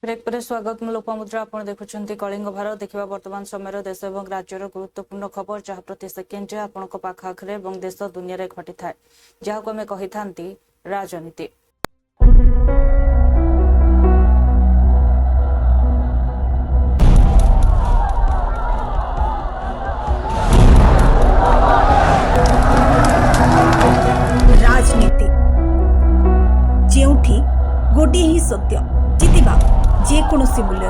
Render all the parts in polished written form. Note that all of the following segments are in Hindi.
ब्रेक पर स्वागत मु लोपामुद्रा आपण देखुछंती कलिंग भारत देखिबा वर्तमान समय देश और राज्यर गुरुत्वपूर्ण खबर जहाँ प्रति सेकेंड आपण पाखाखरे और देश दुनिया रे घटी थाए जहाँ को आम कही थांती राजनीति। राजनीति जेउठी गोटे ही सत्य जितिबा जेकोसी मूल्य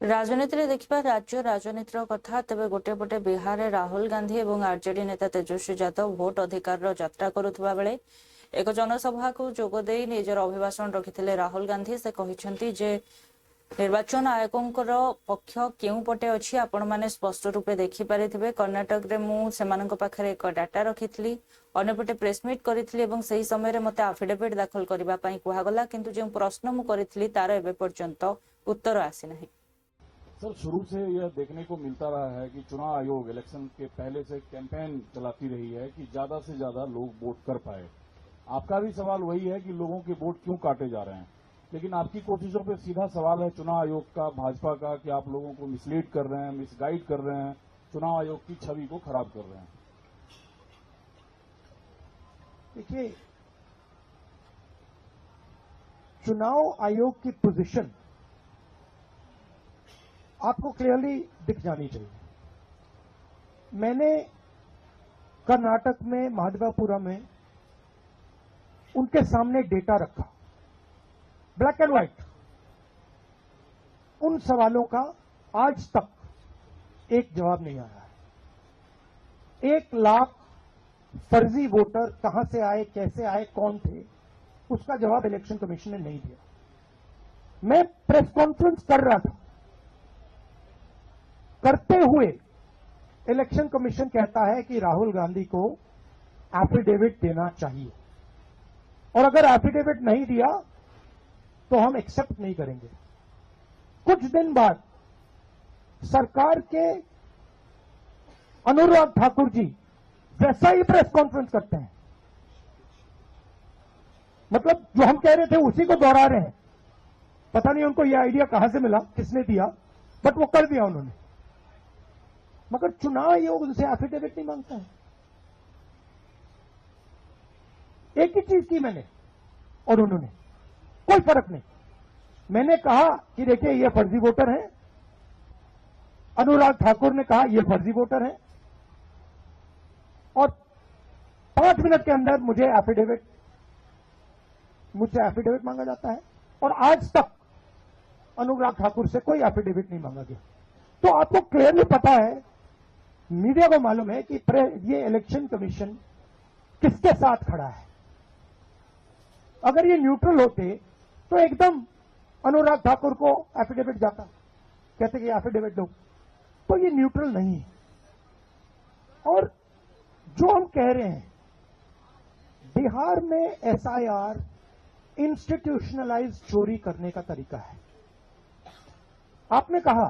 राजनीति रे देखिबा राज्य राजनीतिर कथा तेबे गोटे पटे बिहार रे राहुल गांधी और आरजेडी नेता तेजस्वी यादव भोट अधिकार यात्रा करुवा बेले एक जनसभा को जोगदे निजर अभिभाषण रखिथिले राहुल गांधी से कहिसेंती जे निर्वाचन आयोगंकर पक्ष केउ पटे अछि आपण माने स्पष्ट रूपे देखि पारिथिबे। कर्नाटक रे मु सेमानक पाखरे एक डाटा रखिथिली अन्यपटे प्रेसमिट करिथिली एवं सही समय रे मते एफिडेविट दाखल करिबा पई कुहा गला किंतु जे प्रश्न मु करिथिली तार एबे पर्यंत उत्तर आसी नहीं। सर शुरू से यह देखने को मिलता रहा है कि चुनाव आयोग इलेक्शन के पहले से कैंपेन चलाती रही है कि ज्यादा से ज्यादा लोग वोट कर पाए। आपका भी सवाल वही है कि लोगों के वोट क्यों काटे जा रहे हैं, लेकिन आपकी कोशिशों पे सीधा सवाल है चुनाव आयोग का, भाजपा का, कि आप लोगों को मिसलीड कर रहे हैं, मिसगाइड कर रहे हैं, चुनाव आयोग की छवि को खराब कर रहे हैं। देखिए, चुनाव आयोग की पोजीशन आपको क्लियरली दिख जानी चाहिए। मैंने कर्नाटक में महादेवापुरम में उनके सामने डेटा रखा, ब्लैक एंड व्हाइट। उन सवालों का आज तक एक जवाब नहीं आया है। 1 लाख फर्जी वोटर कहां से आए, कैसे आए, कौन थे, उसका जवाब इलेक्शन कमीशन ने नहीं दिया। मैं प्रेस कॉन्फ्रेंस कर रहा था, करते हुए इलेक्शन कमीशन कहता है कि राहुल गांधी को एफिडेविट देना चाहिए और अगर एफिडेविट नहीं दिया तो हम एक्सेप्ट नहीं करेंगे। कुछ दिन बाद सरकार के अनुराग ठाकुर जी वैसा ही प्रेस कॉन्फ्रेंस करते हैं, मतलब जो हम कह रहे थे उसी को दोहरा रहे हैं। पता नहीं उनको यह आइडिया कहां से मिला, किसने दिया, बट वो कर दिया उन्होंने। मगर चुनाव आयोग उनसे एफिडेविट नहीं मांगता है। एक ही चीज की मैंने और उन्होंने, कोई फर्क नहीं। मैंने कहा कि देखिए ये फर्जी वोटर हैं, अनुराग ठाकुर ने कहा ये फर्जी वोटर हैं, और 5 मिनट के अंदर मुझसे एफिडेविट मांगा जाता है और आज तक अनुराग ठाकुर से कोई एफिडेविट नहीं मांगा गया। तो आपको क्लियरली पता है, मीडिया को मालूम है कि ये इलेक्शन कमीशन किसके साथ खड़ा है। अगर ये न्यूट्रल होते तो एकदम अनुराग ठाकुर को एफिडेविट जाता, कहते कि एफिडेविट दो। तो ये न्यूट्रल नहीं है। और जो हम कह रहे हैं, बिहार में एसआईआर इंस्टीट्यूशनलाइज चोरी करने का तरीका है। आपने कहा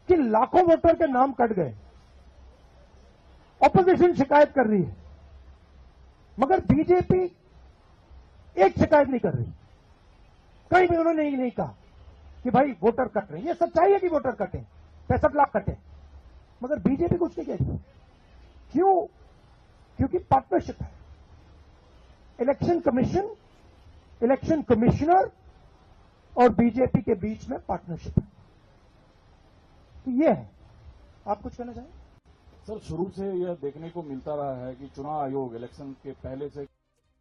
कि लाखों वोटर के नाम कट गए, ऑपोजिशन शिकायत कर रही है, मगर बीजेपी एक शिकायत नहीं कर रही। कहीं भी उन्होंने नहीं कहा कि भाई वोटर कट रहे हैं। ये सच्चाई है कि वोटर कटे, 65 लाख कटे, मगर बीजेपी कुछ नहीं कह रही। क्यों? क्योंकि पार्टनरशिप है। इलेक्शन कमीशन, इलेक्शन कमिश्नर और बीजेपी के बीच में पार्टनरशिप है। तो ये है। आप कुछ कहना चाहें? सर शुरू से यह देखने को मिलता रहा है कि चुनाव आयोग इलेक्शन के पहले से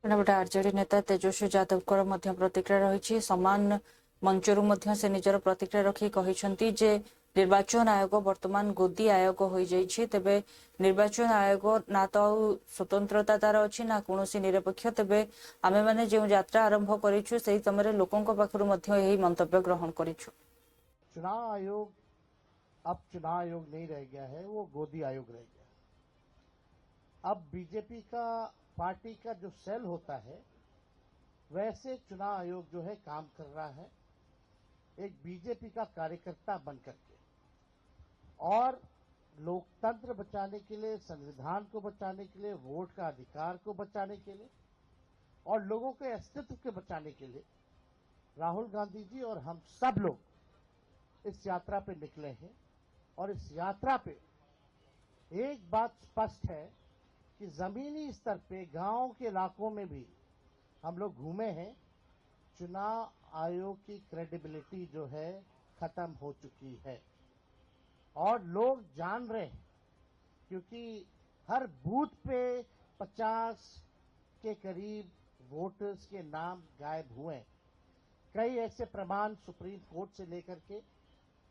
आरजेडी नेता तेजस्वी यादव मध्य प्रतिक्रिया रही। समान मंचरू से निजर प्रतिक्रिया रखी कहिसेंती जे निर्वाचन आयोग वर्तमान गोदी आयोग हो जाइछि। तेबे निर्वाचन आयोग ना तो स्वतंत्रता तार अछि ना कोनोसी निरपेक्ष। तेबे आमे माने जे यात्रा आरंभ करिछु सेही समय लोकंक पाखरु मध्य एही मंतव्य ग्रहण करिछु। चुनाव आयोग अब चुनाव आयोग नहीं रह गया है, वो गोदी आयोग रह गया। अब बीजेपी का पार्टी का जो सेल होता है वैसे चुनाव आयोग जो है काम कर रहा है, एक बीजेपी का कार्यकर्ता बनकर के, और लोकतंत्र बचाने के लिए, संविधान को बचाने के लिए, वोट का अधिकार को बचाने के लिए और लोगों के अस्तित्व के बचाने के लिए राहुल गांधी जी और हम सब लोग इस यात्रा पे निकले हैं। और इस यात्रा पे एक बात स्पष्ट है कि जमीनी स्तर पे गांव के इलाकों में भी हम लोग घूमे हैं। चुनाव आयोग की क्रेडिबिलिटी जो है खत्म हो चुकी है और लोग जान रहे हैं, क्योंकि हर बूथ पे 50 के करीब वोटर्स के नाम गायब हुए। कई ऐसे प्रमाण सुप्रीम कोर्ट से लेकर के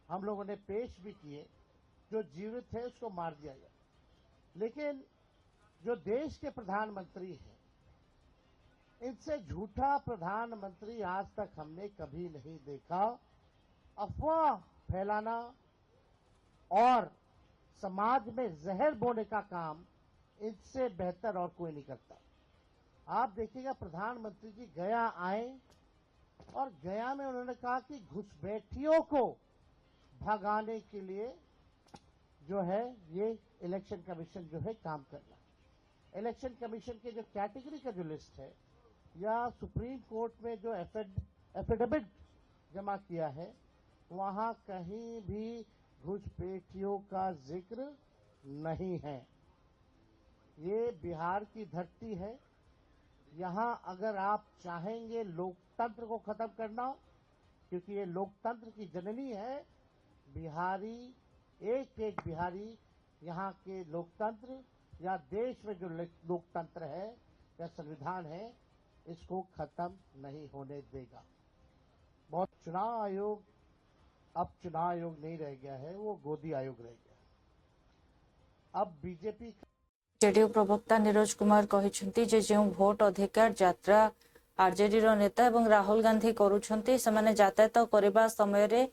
हम लोगों ने पेश भी किए, जो जीवित है उसको मार दिया गया। लेकिन जो देश के प्रधानमंत्री हैं, इनसे झूठा प्रधानमंत्री आज तक हमने कभी नहीं देखा। अफवाह फैलाना और समाज में जहर बोने का काम इससे बेहतर और कोई नहीं करता। आप देखिएगा, प्रधानमंत्री जी गया आए और गया में उन्होंने कहा कि घुसपैठियों को भगाने के लिए जो है ये इलेक्शन कमीशन जो है काम करना। इलेक्शन कमीशन के जो कैटेगरी का जो लिस्ट है या सुप्रीम कोर्ट में जो एफिडेविट जमा किया है, वहां कहीं भी घुसपैठियों का जिक्र नहीं है। ये बिहार की धरती है। यहां अगर आप चाहेंगे लोकतंत्र को खत्म करना, क्योंकि ये लोकतंत्र की जननी है, बिहारी एक एक बिहारी यहाँ के लोकतंत्र या देश में जो लोकतंत्र है या संविधान है, इसको खत्म नहीं होने देगा। बहुत चुनाव आयोग अब चुनाव आयोग नहीं रह गया है, वो गोदी आयोग रह गया। अब बीजेपी जेडीयू प्रवक्ता नीरज कुमार कहते जे जो भोट अधिकार यात्रा आरजेडी नेता एवं राहुल गांधी करुछंती सेमाने यातायात करबा समय रे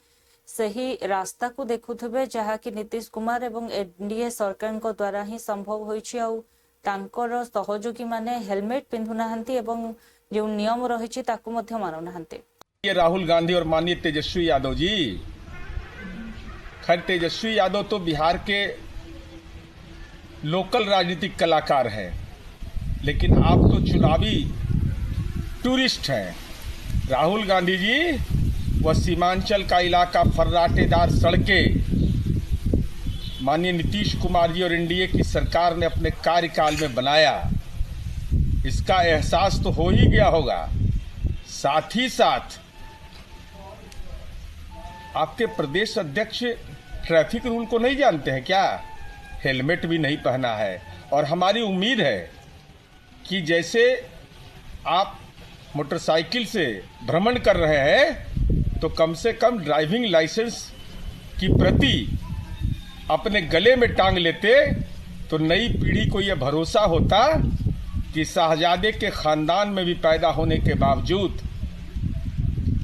सही रास्ता को देखुथबे, जहाँकि नीतीश कुमार एवं एनडीए सरकार को द्वारा ही संभव होइछि। आउ तांकर सहयोगी माने हेलमेट पिंधु नाहंती एवं जो नियम रहिछि ताकू मध्य मानु नाहंती। ये राहुल गांधी और माननीय तेजस्वी यादव जी, खैर तेजस्वी यादव तो बिहार के लोकल राजनीतिक कलाकार हैं, लेकिन आप तो चुनावी टूरिस्ट हैं। राहुल गांधी जी वह सीमांचल का इलाका फर्राटेदार सड़कें माननीय नीतीश कुमार जी और एनडीए की सरकार ने अपने कार्यकाल में बनाया, इसका एहसास तो हो ही गया होगा। साथ ही साथ आपके प्रदेश अध्यक्ष ट्रैफिक रूल को नहीं जानते हैं क्या? हेलमेट भी नहीं पहना है। और हमारी उम्मीद है कि जैसे आप मोटरसाइकिल से भ्रमण कर रहे हैं, तो कम से कम ड्राइविंग लाइसेंस की प्रति अपने गले में टांग लेते तो नई पीढ़ी को यह भरोसा होता कि शाहजादे के खानदान में भी पैदा होने के बावजूद,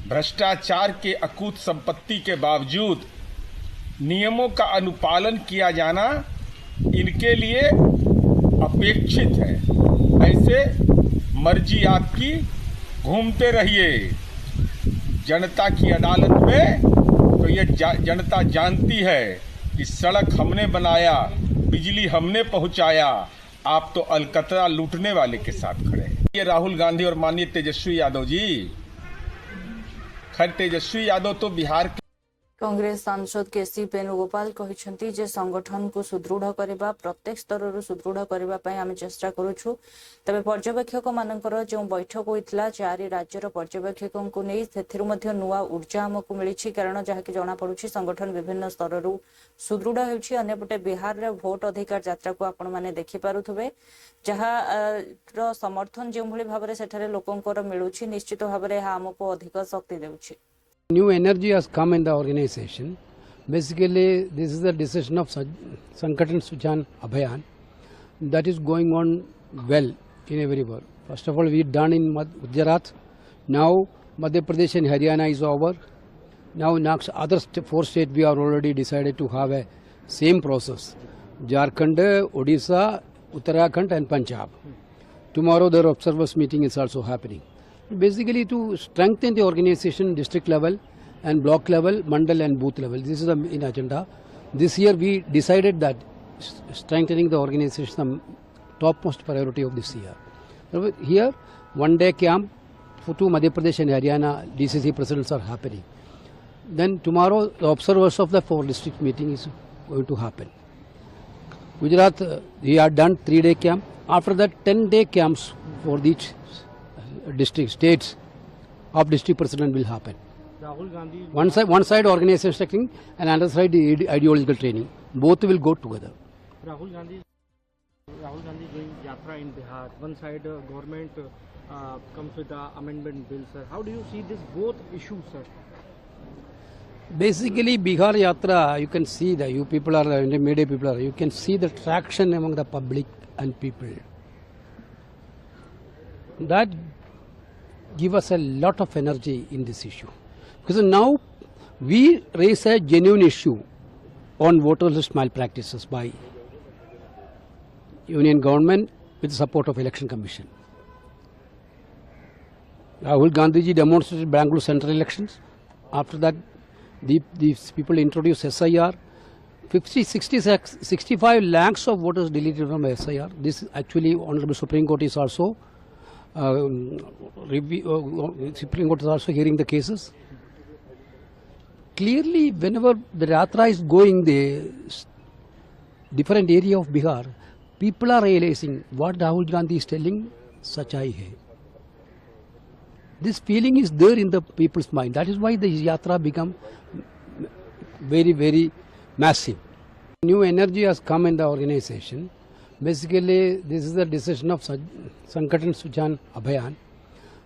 भ्रष्टाचार के अकूत संपत्ति के बावजूद नियमों का अनुपालन किया जाना इनके लिए अपेक्षित है। ऐसे मर्जी आपकी, घूमते रहिए जनता की अदालत में। तो ये जनता जानती है कि सड़क हमने बनाया, बिजली हमने पहुंचाया, आप तो अलकतरा लूटने वाले के साथ खड़े हैं। ये राहुल गांधी और माननीय तेजस्वी यादव जी, खैर तेजस्वी यादव तो बिहार के कांग्रेस सांसद केसी वेणुगोपाल कहते जे संगठन को सुदृढ़ करने प्रत्येक स्तर सुदृढ़ करने आम चेष्टा करुछु। तबे पर्यवेक्षक मानकर जो बैठक होता 4 राज्यर पर्यवेक्षकों को नहीं से नुआ ऊर्जा आमको मिली, कारण जहाँकि जना पड़ुछि संगठन विभिन्न स्तर सुदृढ़ होउछि। अन्यपटे बिहार रे भोट अधिकार यात्रा को आपण माने देखि पारुथबे, जहाँ समर्थन जो भली भाव में सेठारे लोकंकर मिलुछि, निश्चित भाव में आमको अधिक शक्ति देउछि। New energy has come in the organization. Basically, this is the decision of Sankatan Suchan Abhayan that is going on well in everywhere. First of all, we done in Gujarat. Now, Madhya Pradesh and Haryana is over. Now, next other 4 states we are already decided to have a same process. Jharkhand, Odisha, Uttarakhand and Punjab. Tomorrow, their observers meeting is also happening. Basically to strengthen the organization district level and block level, mandal and booth level. This is the main agenda. This year we decided that strengthening the organization is the topmost priority of this year. Here one-day camp for two Madhya Pradesh and Haryana DCC presidents are happening. Then tomorrow, the observers of the 4 district meeting is going to happen. Gujarat, we are done 3-day camp. After that, 10-day camps for each district, states of district president will happen. Rahul Gandhi. One side organization training and another side the ideological training. Both will go together. Rahul Gandhi doing yatra in Bihar. One side government comes with the amendment bill, sir. How do you see this both issues, sir? Basically, Bihar Yatra, you can see that you people are, media people are, you can see the traction among the public and people. That give us a lot of energy in this issue. Because now we raise a genuine issue on voter list malpractices by Union government with the support of Election Commission. Rahul Gandhi ji demonstrated Bangalore central elections. After that, these people introduced SIR. 65 lakhs of voters deleted from SIR. This actually Honorable Supreme Court is also Supreme Court is also hearing the cases. Clearly, whenever the Yatra is going the different area of Bihar, people are realizing what Rahul Gandhi is telling, sachai hai. This feeling is there in the people's mind. That is why the Yatra become very, very massive. New energy has come in the organization. Basically, this is the decision of Sankatan Suchan Abhayan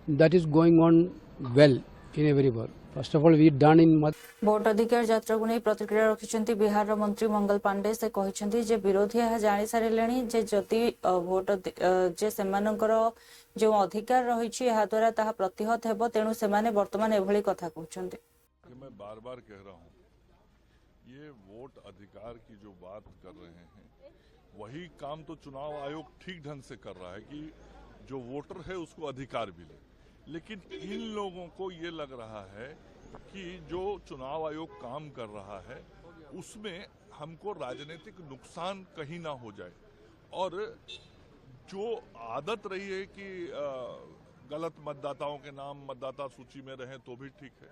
that is going on well in everywhere. First of all, we done in vote अधिकार यात्रा को नहीं प्रतिक्रिया रखिछंती बिहार मंत्री मंगल पांडे से कहिछंती जे विरोधी यह जानि सारिलेनी जे जति भोट जे सेमानकर जो अधिकार रहिछि यहा द्वारा ताहा प्रतिहत हेबो तेनु सेमाने वर्तमान एभली कथा कहउछंती मैं बार-बार कह रहा हूं ये वोट अधिकार की जो बात कर रहे हैं वही काम तो चुनाव आयोग ठीक ढंग से कर रहा है कि जो वोटर है उसको अधिकार भी ले, लेकिन इन लोगों को ये लग रहा है कि जो चुनाव आयोग काम कर रहा है उसमें हमको राजनीतिक नुकसान कहीं ना हो जाए। और जो आदत रही है कि गलत मतदाताओं के नाम मतदाता सूची में रहें तो भी ठीक है,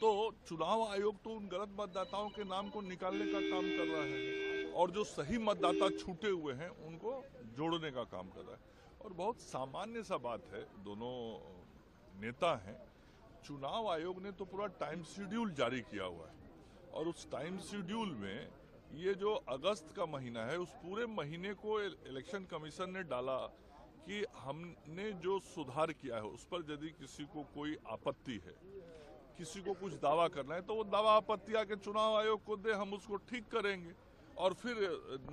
तो चुनाव आयोग तो उन गलत मतदाताओं के नाम को निकालने का काम कर रहा है और जो सही मतदाता छूटे हुए हैं उनको जोड़ने का काम कर रहा है। और बहुत सामान्य सा बात है, दोनों नेता हैं, चुनाव आयोग ने तो पूरा टाइम शेड्यूल जारी किया हुआ है और उस टाइम शेड्यूल में ये जो अगस्त का महीना है उस पूरे महीने को इलेक्शन कमीशन ने डाला कि हमने जो सुधार किया है उस पर यदि किसी को कोई आपत्ति है, किसी को कुछ दावा करना है तो वो दावा आपत्ति आके चुनाव आयोग को दे, हम उसको ठीक करेंगे और फिर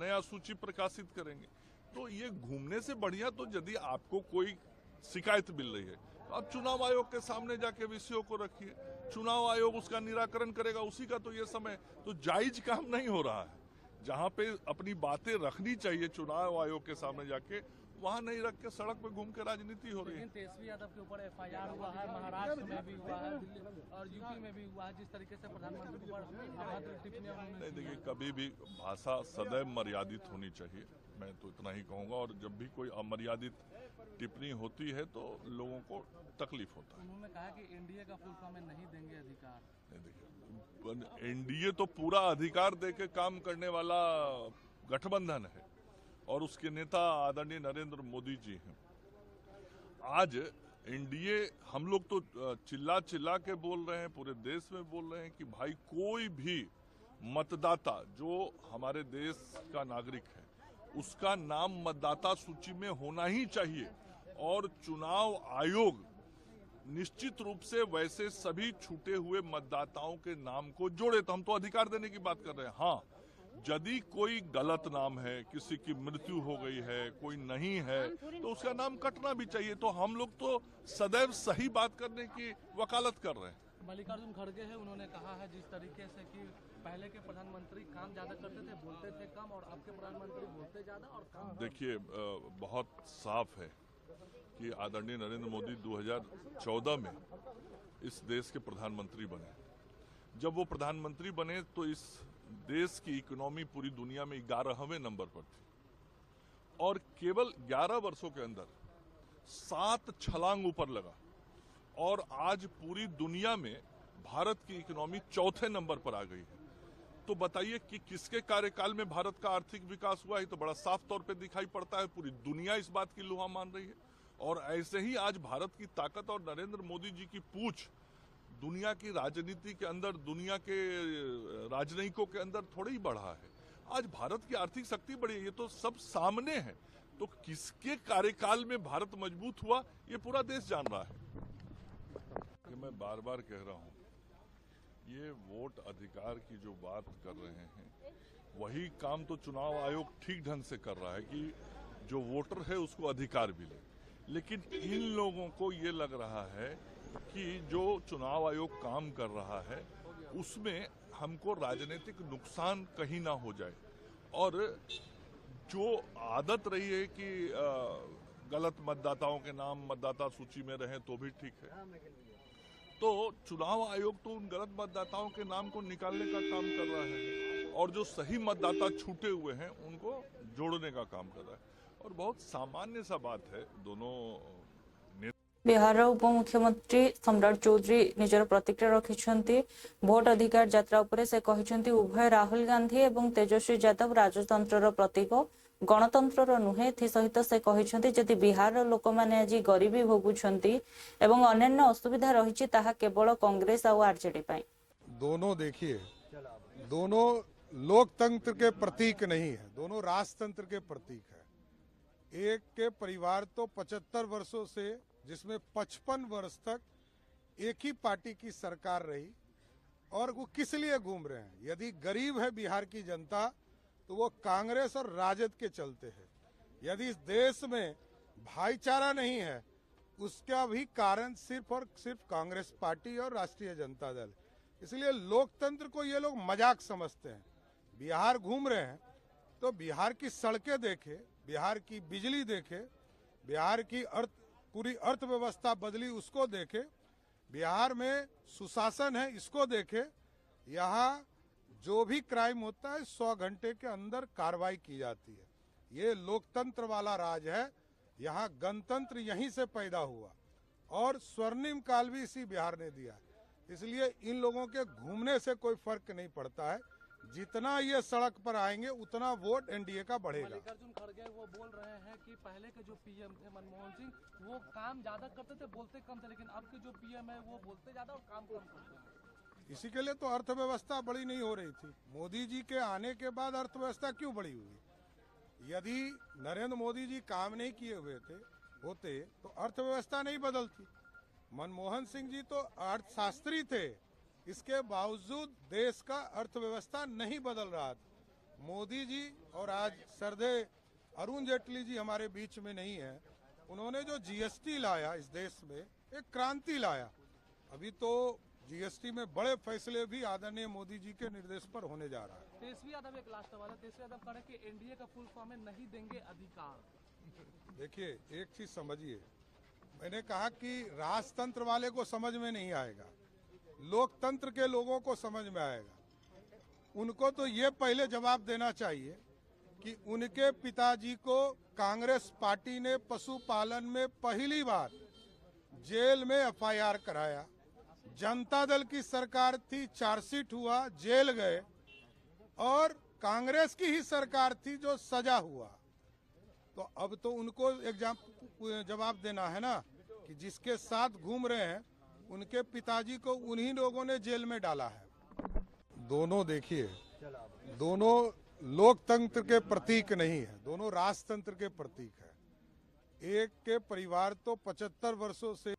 नया सूची प्रकाशित करेंगे। तो ये घूमने से बढ़िया तो यदि आपको कोई शिकायत मिल रही है तो आप चुनाव आयोग के सामने जाके विषयों को रखिए, चुनाव आयोग उसका निराकरण करेगा, उसी का तो ये समय तो जायज काम नहीं हो रहा है। जहाँ पे अपनी बातें रखनी चाहिए चुनाव आयोग के सामने जाके, वहाँ नहीं रख के सड़क पे घूम के राजनीति हो रही है। तेजस्वी यादव के ऊपर FIR हुआ है, महाराष्ट्र में भी हुआ है, दिल्ली और यूपी में भी हुआ है, जिस तरीके से प्रधानमंत्री के ऊपर अभद्र टिप्पणियां नहीं, देखिए कभी भी भाषा सदैव मर्यादित होनी चाहिए, मैं तो इतना ही कहूँगा। और जब भी कोई अमर्यादित टिप्पणी होती है तो लोगों को तकलीफ होता है। उन्होंने कहा कि एनडीए का फुल फॉर्म में नहीं देंगे अधिकार। नहीं, देखिए एनडीए तो पूरा अधिकार देके काम करने वाला गठबंधन है और उसके नेता आदरणीय नरेंद्र मोदी जी हैं। आज एनडीए, हम लोग तो चिल्ला चिल्ला के बोल रहे हैं, पूरे देश में बोल रहे हैं कि भाई कोई भी मतदाता जो हमारे देश का नागरिक है उसका नाम मतदाता सूची में होना ही चाहिए और चुनाव आयोग निश्चित रूप से वैसे सभी छूटे हुए मतदाताओं के नाम को जोड़े। तो हम तो अधिकार देने की बात कर रहे हैं। हाँ, यदि कोई गलत नाम है, किसी की मृत्यु हो गई है, कोई नहीं है, तो उसका नाम कटना भी चाहिए। तो हम लोग तो सदैव सही बात करने की वकालत कर रहे हैं। मल्लिकार्जुन खड़गे है, उन्होंने कहा है जिस तरीके से कि पहले के प्रधानमंत्री काम ज्यादा करते थे, बोलते थे कम, और अब के प्रधानमंत्री बोलते ज्यादा और कम। देखिए बहुत साफ है कि आदरणीय नरेंद्र मोदी 2014 में इस देश के प्रधानमंत्री बने। जब वो प्रधानमंत्री बने तो इस देश की इकोनॉमी पूरी दुनिया में 11वें नंबर पर थी और केवल 11 वर्षों के अंदर 7 छलांग ऊपर लगा और आज पूरी दुनिया में भारत की इकोनॉमी चौथे नंबर पर आ गई है। तो बताइए कि किसके कार्यकाल में भारत का आर्थिक विकास हुआ है, तो बड़ा साफ तौर पे दिखाई पड़ता है। पूरी दुनिया इस बात की लोहा मान रही है। और ऐसे ही आज भारत की ताकत और नरेंद्र मोदी जी की पूछ दुनिया की राजनीति के अंदर, दुनिया के राजनयिकों के अंदर थोड़ा ही बढ़ा है। आज भारत की आर्थिक शक्ति बढ़ी है, ये तो सब सामने है। तो किसके कार्यकाल में भारत मजबूत हुआ, ये पूरा देश जान रहा है। कि मैं बार बार कह रहा हूं, ये वोट अधिकार की जो बात कर रहे हैं, वही काम तो चुनाव आयोग ठीक ढंग से कर रहा है कि जो वोटर है उसको अधिकार मिले। लेकिन इन लोगों को ये लग रहा है कि जो चुनाव आयोग काम कर रहा है उसमें हमको राजनीतिक नुकसान कहीं ना हो जाए। और जो आदत रही है कि गलत मतदाताओं के नाम मतदाता सूची में रहें तो भी ठीक है, तो चुनाव आयोग तो उन गलत मतदाताओं के नाम को निकालने का काम कर रहा है और जो सही मतदाता छूटे हुए हैं उनको जोड़ने का काम कर रहा है। और बहुत सामान्य सा बात है। दोनों बिहार उपमुख्यमंत्री सम्राट चौधरी निजर प्रतिक्रिया रखिछन्ति। भोट अधिकार यात्रा उपरे से कहिछन्ति उभय राहुल गांधी एवं तेजस्वी यादव राजतंत्रर प्रतीक, गणतंत्रर नुहे। सहित से कहिछन्ति जदि बिहार लोक माने आज गरीबी भोगुछन्ति एवं अन्यान्य असुविधा रहिछि ताहा केवल कांग्रेस और आरजेडी पई। दोनों देखिए, दोनों लोकतंत्र के प्रतीक नहीं है, दोनों राजतंत्र के प्रतीक है। एक के परिवार तो 75 वर्षों से, जिसमें 55 वर्ष तक एक ही पार्टी की सरकार रही, और वो किस लिए घूम रहे हैं? यदि गरीब है बिहार की जनता तो वो कांग्रेस और राजद के चलते है। यदि इस देश में भाईचारा नहीं है उसका भी कारण सिर्फ और सिर्फ कांग्रेस पार्टी और राष्ट्रीय जनता दल। इसलिए लोकतंत्र को ये लोग मजाक समझते हैं। बिहार घूम रहे हैं तो बिहार की सड़कें देखे, बिहार की बिजली देखे, बिहार की पूरी अर्थव्यवस्था बदली उसको देखे, बिहार में सुशासन है इसको देखे। यहाँ जो भी क्राइम होता है 100 घंटे के अंदर कार्रवाई की जाती है। ये लोकतंत्र वाला राज है। यहाँ गणतंत्र यहीं से पैदा हुआ और स्वर्णिम काल भी इसी बिहार ने दिया। इसलिए इन लोगों के घूमने से कोई फर्क नहीं पड़ता है। जितना ये सड़क पर आएंगे उतना वोट एनडीए का बढ़ेगा। मल्लिकार्जुन खड़गे वो बोल रहे हैं कि पहले के जो पीएम थे मनमोहन सिंह, वो काम ज्यादा करते थे, बोलते कम थे, लेकिन अब के जो पीएम है वो बोलते ज्यादा और काम कम करते हैं। इसी के लिए तो अर्थव्यवस्था बड़ी नहीं हो रही थी। मोदी जी के आने के बाद अर्थव्यवस्था क्यों बड़ी हुई? यदि नरेंद्र मोदी जी काम नहीं किए हुए होते तो अर्थव्यवस्था नहीं बदलती। मनमोहन सिंह जी तो अर्थशास्त्री थे, इसके बावजूद देश का अर्थव्यवस्था नहीं बदल रहा था। मोदी जी और आज श्रद्धेय अरुण जेटली जी हमारे बीच में नहीं है, उन्होंने जो जीएसटी लाया इस देश में एक क्रांति लाया। अभी तो जीएसटी में बड़े फैसले भी आदरणीय मोदी जी के निर्देश पर होने जा रहा है। तेजस्वी यादव एक लास्ट सवाल है। तेजस्वी यादव कह रहे हैं कि एनडीए का फुल फॉर्म है नहीं देंगे अधिकार। देखिए एक चीज समझिए, मैंने कहा कि राजतंत्र वाले को समझ में नहीं आएगा, लोकतंत्र के लोगों को समझ में आएगा। उनको तो ये पहले जवाब देना चाहिए कि उनके पिताजी को कांग्रेस पार्टी ने पशुपालन में पहली बार जेल में एफआईआर कराया। जनता दल की सरकार थी, चार्जशीट हुआ, जेल गए, और कांग्रेस की ही सरकार थी जो सजा हुआ। तो अब तो उनको एक जवाब देना है ना कि जिसके साथ घूम रहे हैं उनके पिताजी को उन्हीं लोगों ने जेल में डाला है। दोनों देखिए, दोनों लोकतंत्र के प्रतीक नहीं है, दोनों राजतंत्र के प्रतीक है। एक के परिवार तो 75 वर्षों से।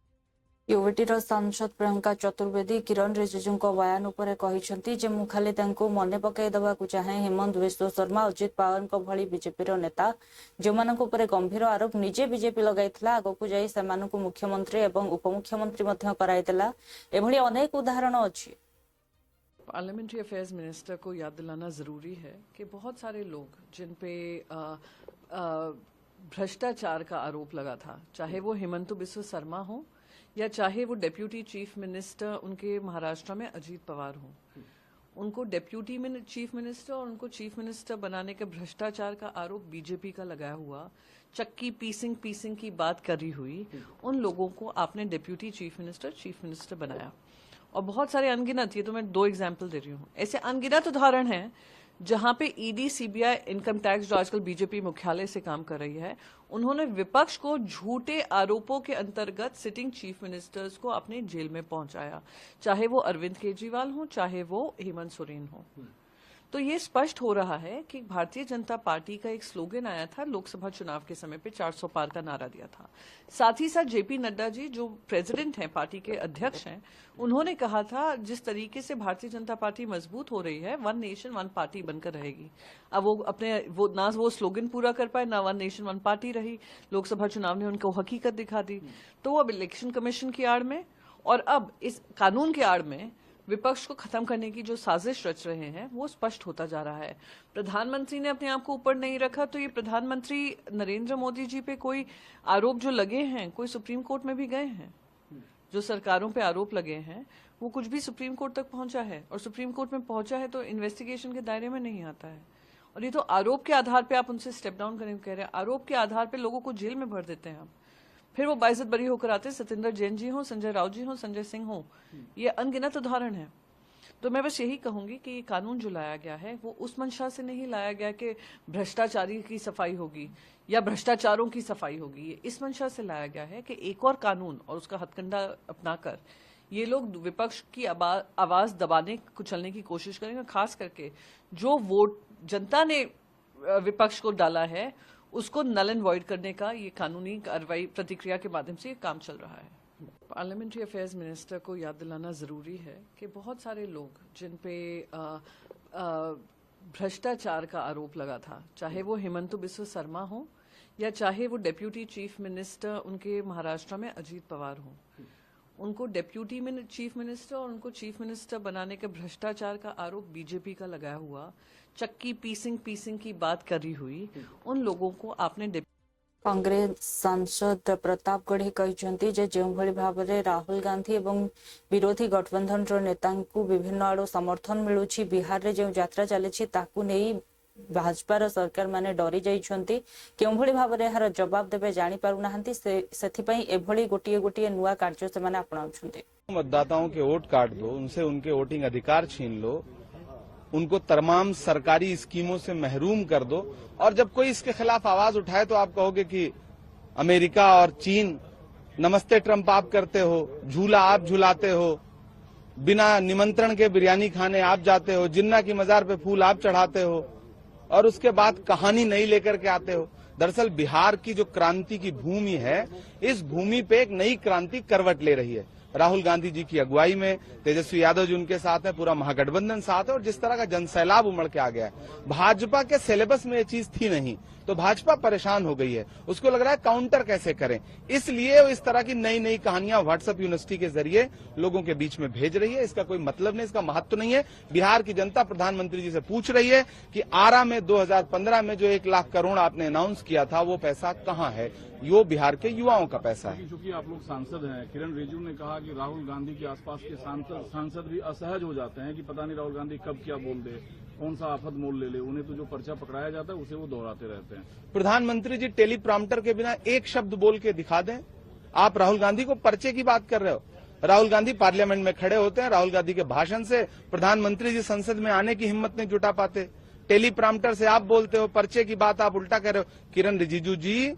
यूवीटीर सांसद प्रियंका चतुर्वेदी किरण रिजिजू बयान उपरे कहिसंती जे मु खाली तांको मने पकाई दबाकू चाहे हेमंत विश्व शर्मा अजित पवार भली बीजेपीर नेता जो मानक उपरे गंभीर आरोप निजे बीजेपी लगाइथिला आगकू जाई सेमानकू मुख्यमंत्री एवं उपमुख्यमंत्री मध्य कराइतिला। एभली अनेक उदाहरण अछि। पार्लियामेंट्री अफेयर्स मिनिस्टर को याद दिलाना जरूरी है कि बहुत सारे लोग जिन पे भ्रष्टाचार का आरोप लगा था, चाहे वो हेमंत बिस्व शर्मा हो या चाहे वो डेप्यूटी चीफ मिनिस्टर उनके महाराष्ट्र में अजीत पवार हो, उनको डेप्यूटी चीफ मिनिस्टर और उनको चीफ मिनिस्टर बनाने के भ्रष्टाचार का आरोप बीजेपी का लगाया हुआ, चक्की पीसिंग की बात करी हुई, उन लोगों को आपने डिप्यूटी चीफ मिनिस्टर बनाया। और बहुत सारे अनगिनत, ये तो मैं 2 एग्जाम्पल दे रही हूँ, ऐसे अनगिनत उदाहरण हैं जहां पे ईडी, सीबीआई, इनकम टैक्स, जो आजकल बीजेपी मुख्यालय से काम कर रही है, उन्होंने विपक्ष को झूठे आरोपों के अंतर्गत सिटिंग चीफ मिनिस्टर्स को अपने जेल में पहुंचाया, चाहे वो अरविंद केजरीवाल हो, चाहे वो हेमंत सोरेन हो। तो ये स्पष्ट हो रहा है कि भारतीय जनता पार्टी का एक स्लोगन आया था लोकसभा चुनाव के समय पे, 400 पार का नारा दिया था। साथ ही साथ जेपी नड्डा जी, जो प्रेसिडेंट हैं, पार्टी के अध्यक्ष हैं, उन्होंने कहा था जिस तरीके से भारतीय जनता पार्टी मजबूत हो रही है, 1 नेशन 1 पार्टी बनकर रहेगी। अब वो ना वो स्लोगन पूरा कर पाए, ना 1 नेशन 1 पार्टी रही। लोकसभा चुनाव ने उनको हकीकत दिखा दी। तो अब इलेक्शन कमीशन की आड़ में और अब इस कानून के आड़ में विपक्ष को खत्म करने की जो साजिश रच रहे हैं, वो स्पष्ट होता जा रहा है। प्रधानमंत्री ने अपने आप को ऊपर नहीं रखा, तो ये प्रधानमंत्री नरेंद्र मोदी जी पे कोई आरोप जो लगे हैं, कोई सुप्रीम कोर्ट में भी गए हैं। जो सरकारों पे आरोप लगे हैं, वो कुछ भी सुप्रीम कोर्ट तक पहुंचा है, और सुप्रीम कोर्ट में पहुंचा है तो इन्वेस्टिगेशन के दायरे में नहीं आता है। और ये तो आरोप के आधार पे आप उनसे स्टेप डाउन करने को कह रहे हैं, आरोप के आधार पे लोगों को जेल में भर देते हैं आप, फिर वो बाइज्जत बरी होकर आते हैं। सत्येंद्र जैन जी हो, संजय राउत जी हो, संजय सिंह हो, ये अनगिनत उदाहरण है। तो मैं बस यही कहूंगी कि ये कानून जो लाया गया है, वो उस मंशा से नहीं लाया गया कि भ्रष्टाचारी की सफाई होगी या भ्रष्टाचारों की सफाई होगी। ये इस मंशा से लाया गया है कि एक और कानून और उसका हथकंडा अपनाकर ये लोग विपक्ष की आवाज दबाने कुचलने की कोशिश करेंगे। खास करके जो वोट जनता ने विपक्ष को डाला है, उसको नल एंड वॉइड करने का ये कानूनी कार्रवाई प्रतिक्रिया के माध्यम से ये काम चल रहा है। पार्लियामेंट्री अफेयर्स मिनिस्टर को याद दिलाना जरूरी है कि बहुत सारे लोग जिन पे भ्रष्टाचार का आरोप लगा था, चाहे वो हिमंतु बिस्व शर्मा हो या चाहे वो डेप्यूटी चीफ मिनिस्टर उनके महाराष्ट्र में अजीत पवार हो, उनको डेप्यूटी चीफ मिनिस्टर और उनको चीफ मिनिस्टर बनाने के भ्रष्टाचार का आरोप बीजेपी का लगाया हुआ, चक्की पीसिंग की बात करी हुई, उन लोगों को आपने कांग्रेस सांसद प्रताप गढ़ी कहते जो भाव में राहुल गांधी एवं विरोधी गठबंधन नेता विभिन्न आड़ समर्थन मिलूँ, बिहार में जो यात्रा चली नहीं भाजपार सरकार माने डरी जाइछन्ति, केउभଳି भाबरे एहार जवाब देबे जानि पारु नाहंती, सेथिपई एभଳି गोटिए नुआ कार्य से माने अपनाउछन्ति। मतदाताओं के वोट काट दो, उनसे उनके वोटिंग अधिकार छीन लो, उनको तमाम सरकारी स्कीमों से महरूम कर दो, और जब कोई इसके खिलाफ आवाज उठाए तो आप कहोगे कि अमेरिका और चीन, नमस्ते ट्रंप आप करते हो, झूला आप झुलाते हो, बिना निमंत्रण के बिरयानी खाने आप जाते हो, जिन्ना की मजार पे फूल आप चढ़ाते हो, और उसके बाद कहानी नई लेकर के आते हो। दरअसल बिहार की जो क्रांति की भूमि है, इस भूमि पे एक नई क्रांति करवट ले रही है। राहुल गांधी जी की अगुवाई में तेजस्वी यादव जी उनके साथ है, पूरा महागठबंधन साथ है, और जिस तरह का जनसैलाब उमड़ के आ गया है, भाजपा के सिलेबस में ये चीज थी नहीं, तो भाजपा परेशान हो गई है, उसको लग रहा है काउंटर कैसे करें, इसलिए वो इस तरह की नई नई कहानियां व्हाट्सएप यूनिवर्सिटी के जरिए लोगों के बीच में भेज रही है। इसका कोई मतलब नहीं, इसका महत्व नहीं है। बिहार की जनता प्रधानमंत्री जी से पूछ रही है कि आरा में 2015 में जो 1 लाख करोड़ आपने अनाउंस किया था, वो पैसा कहाँ है? यो बिहार के युवाओं का पैसा है। क्योंकि आप लोग सांसद हैं, किरण रिजिजू ने कहा कि राहुल गांधी के आसपास के सांसद भी असहज हो जाते हैं कि पता नहीं राहुल गांधी कब क्या बोल दे, कौन सा आफत मोल ले ले, उन्हें तो जो पर्चा पकड़ाया जाता है उसे वो दोहराते रहते हैं। प्रधानमंत्री जी टेलीप्रॉम्प्टर के बिना एक शब्द बोल के दिखा दें। आप राहुल गांधी को पर्चे की बात कर रहे हो। राहुल गांधी पार्लियामेंट में खड़े होते हैं, राहुल गांधी के भाषण से प्रधानमंत्री जी संसद में आने की हिम्मत नहीं जुटा पाते। टेलीप्रॉम्प्टर से आप बोलते हो, पर्चे की बात आप उल्टा कर रहे हो। किरण रिजिजू जी,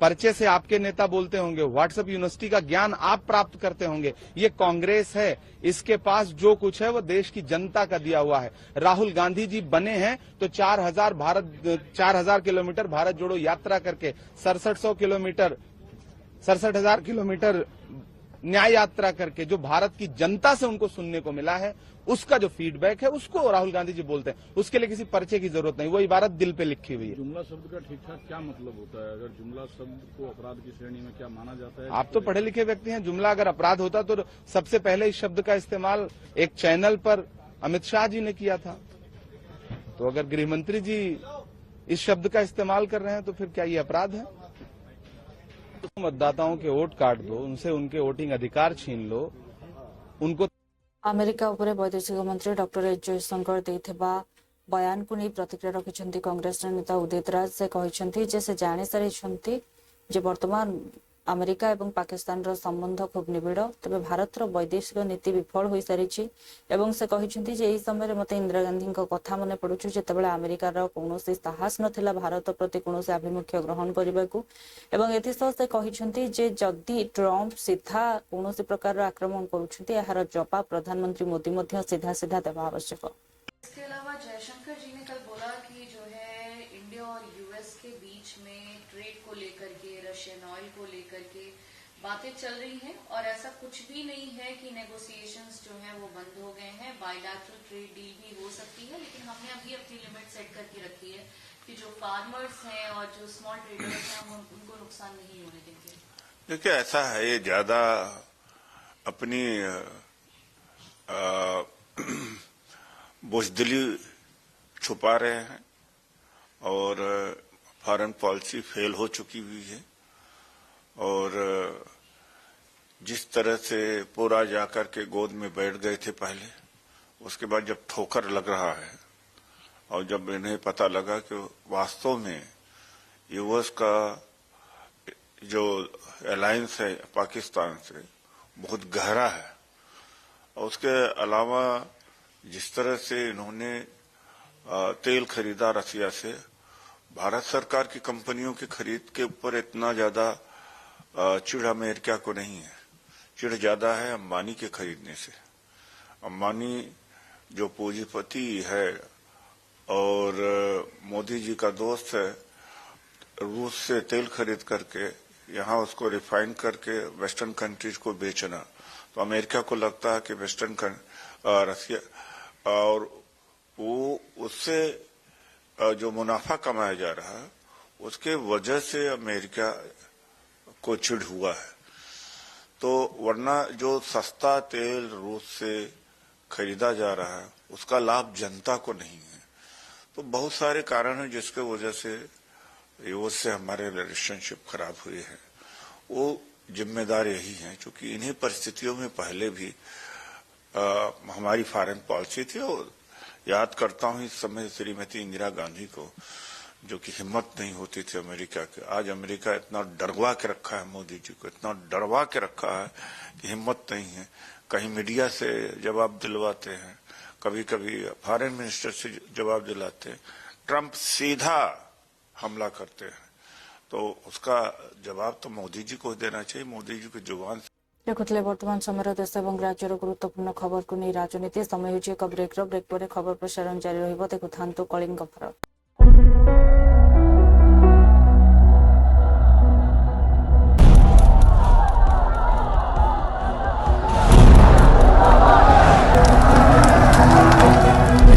पर्चे से आपके नेता बोलते होंगे, व्हाट्सएप यूनिवर्सिटी का ज्ञान आप प्राप्त करते होंगे। ये कांग्रेस है, इसके पास जो कुछ है वो देश की जनता का दिया हुआ है। राहुल गांधी जी बने हैं तो 4000 किलोमीटर भारत जोड़ो यात्रा करके 67,000 किलोमीटर न्याय यात्रा करके जो भारत की जनता से उनको सुनने को मिला है, उसका जो फीडबैक है उसको राहुल गांधी जी बोलते हैं। उसके लिए किसी पर्चे की जरूरत नहीं, वो इबारत दिल पे लिखी हुई है। जुमला शब्द का ठीक ठाक क्या मतलब होता है? अगर जुमला शब्द को अपराध की श्रेणी में क्या माना जाता है? आप तो पढ़े लिखे व्यक्ति हैं। जुमला अगर अपराध होता तो सबसे पहले इस शब्द का इस्तेमाल एक चैनल पर अमित शाह जी ने किया था। तो अगर गृहमंत्री जी इस शब्द का इस्तेमाल कर रहे हैं तो फिर क्या ये अपराध है? मतदाताओं के वोट काट दो, उनसे उनके वोटिंग अधिकार छीन लो, उनको अमेरिका उपरे वैदेशिक मंत्री डॉक्टर एस जयशंकर देथिबा बयान को नहीं प्रतिक्रिया रखिछन्ती कांग्रेस नेता उदित राज। से कहिछन्ती जे से जानि सारिछन्ती जे वर्तमान अमेरिका एवं पाकिस्तान रो संबंध खूब निबिड़, तबे भारत रो वैदेशिक नीति विफल होई सारिछि एवं से कहिछन्ती जे एही समय मते इंदिरा गांधी को कथा मने पडुछु जेतेबेले अमेरिका रो कोनोसी साहस नथिला भारत प्रति कोनोसी आभिमुख्य ग्रहण करबाकू एवं एथिसह से कहिछन्ती जे जदि ट्रम्प सीधा कोनोसी प्रकार रो आक्रमण करूछन्ती एहार जवाब प्रधानमंत्री मोदी मध्य सीधा सीधा देबा आवश्यक। इसके अलावा जयशंकर जी ने कल बोला कि जो है इंडिया और यूएस के बीच में ट्रेड को लेकर के, रशियन ऑयल को लेकर के बातें चल रही हैं और ऐसा कुछ भी नहीं है कि नेगोशिएशंस जो हैं वो बंद हो गए हैं। बायलैटरल ट्रेड डील भी हो सकती है, लेकिन हमने अभी अपनी लिमिट सेट करके रखी है कि जो फार्मर्स हैं और जो स्मॉल ट्रेडर्स हैं हम उनको नुकसान नहीं होने देंगे। देखिए ऐसा है, ये ज्यादा अपनी बुज़दिली छुपा रहे हैं और फॉरेन पॉलिसी फेल हो चुकी हुई है और जिस तरह से पूरा जाकर के गोद में बैठ गए थे पहले, उसके बाद जब ठोकर लग रहा है और जब इन्हें पता लगा कि वास्तव में यूएस का जो अलायंस है पाकिस्तान से बहुत गहरा है और उसके अलावा जिस तरह से इन्होंने तेल खरीदा रसिया से, भारत सरकार की कंपनियों की खरीद के ऊपर इतना ज्यादा चिढ़ अमेरिका को नहीं है, चिढ़ ज्यादा है अंबानी के खरीदने से। अंबानी जो पूंजीपति है और मोदी जी का दोस्त है, रूस से तेल खरीद करके यहाँ उसको रिफाइन करके वेस्टर्न कंट्रीज को बेचना, तो अमेरिका को लगता है कि वेस्टर्न रसिया और वो उससे जो मुनाफा कमाया जा रहा है उसके वजह से अमेरिका को चिढ़ हुआ है। तो वरना जो सस्ता तेल रूस से खरीदा जा रहा है उसका लाभ जनता को नहीं है। तो बहुत सारे कारण हैं जिसके वजह से यूएस से हमारे रिलेशनशिप खराब हुए हैं। वो जिम्मेदार यही है, क्योंकि इन्हीं परिस्थितियों में पहले भी हमारी फॉरेन पॉलिसी थी। और याद करता हूं इस समय श्रीमती इंदिरा गांधी को, जो कि हिम्मत नहीं होती थी अमेरिका के। आज अमेरिका इतना डरवा के रखा है, मोदी जी को इतना डरवा के रखा है कि हिम्मत नहीं है। कहीं मीडिया से जवाब दिलवाते हैं, कभी कभी फॉरेन मिनिस्टर से जवाब दिलाते हैं, ट्रंप सीधा हमला करते हैं। तो उसका जवाब तो मोदी जी को देना चाहिए, मोदी जी की जुबान से। देखुले वर्तमान समय देश और राज्यर गुरुत्वपूर्ण खबर को नहीं राजनीति। समय होची एक ब्रेक पर खबर प्रसारण जारी रहिबो। देखु थांतु कलिंग फरक।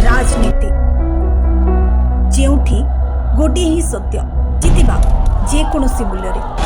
राजनीति जेउठी गोटे ही सत्य जितिबा जे कोनोसी मूल्य रे।